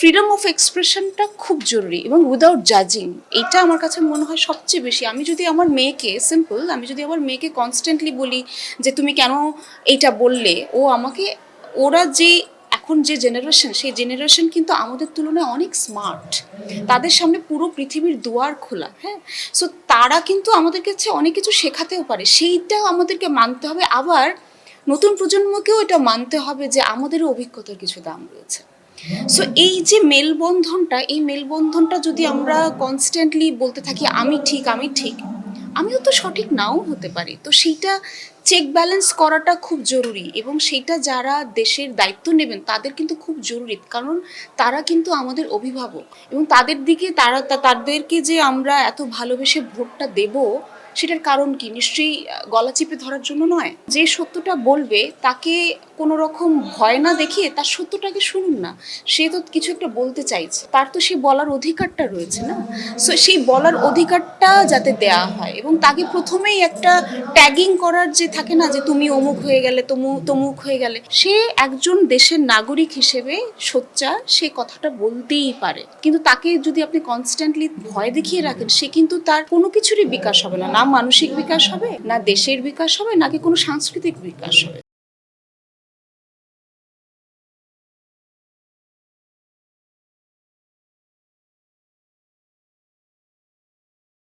Freedom of এক্সপ্রেশনটা খুব জরুরি এবং উইদাউট জাজিং, এটা আমার কাছে মনে হয় সবচেয়ে বেশি। আমি যদি আমার মেয়েকে কনস্ট্যান্টলি বলি যে তুমি কেন এইটা বললে, ও আমাকে, ওরা যে এখন যে জেনারেশন, সেই জেনারেশন কিন্তু আমাদের তুলনায় অনেক স্মার্ট, তাদের সামনে পুরো পৃথিবীর দুয়ার খোলা। হ্যাঁ, সো তারা কিন্তু আমাদের কাছে অনেক কিছু শেখাতেও পারে, সেইটাও আমাদেরকে মানতে হবে। আবার নতুন প্রজন্মকেও এটা মানতে হবে যে আমাদেরও অভিজ্ঞতার কিছু দাম রয়েছে। সো এই যে মেলবন্ধনটা যদি আমরা কনস্ট্যান্টলি বলতে থাকি আমি ঠিক আমি ঠিক, আমিও তো সঠিক নাও হতে পারি, তো সেইটা চেক ব্যালেন্স করাটা খুব জরুরি। এবং সেইটা যারা দেশের দায়িত্ব নেবেন তাদের কিন্তু খুব জরুরি, কারণ তারা কিন্তু আমাদের অভিভাবক এবং তাদের দিকে তাদেরকে যে আমরা এত ভালোবেসে ভোটটা দেব, সেটার কারণ কি? নিশ্চয়ই গলা চিপে ধরার জন্য নয়। যে সত্যটা বলবে তাকে কোনো রকম ভয় না দেখিয়ে তার সত্যটাকে শুনুন না। সে তো কিছু একটা বলতে চাইছে, তার তো সে বলার অধিকারটা রয়েছে না? সো সেই বলার অধিকারটা যাতে দেয়া হয়, এবং তাকে প্রথমেই একটা ট্যাগিং করার যে থাকে না, যে তুমি অমুক হয়ে গেলে, তমুক হয়ে গেলে, সে একজন দেশের নাগরিক হিসেবে সোচ্চার, সে কথাটা বলতেই পারে। কিন্তু তাকে যদি আপনি কনস্ট্যান্টলি ভয় দেখিয়ে রাখেন, সে কিন্তু তার কোনো কিছুরই বিকাশ হবে না, না মানসিক বিকাশ হবে, না দেশের বিকাশ হবে, নাকি কোনো সাংস্কৃতিক বিকাশ হবে।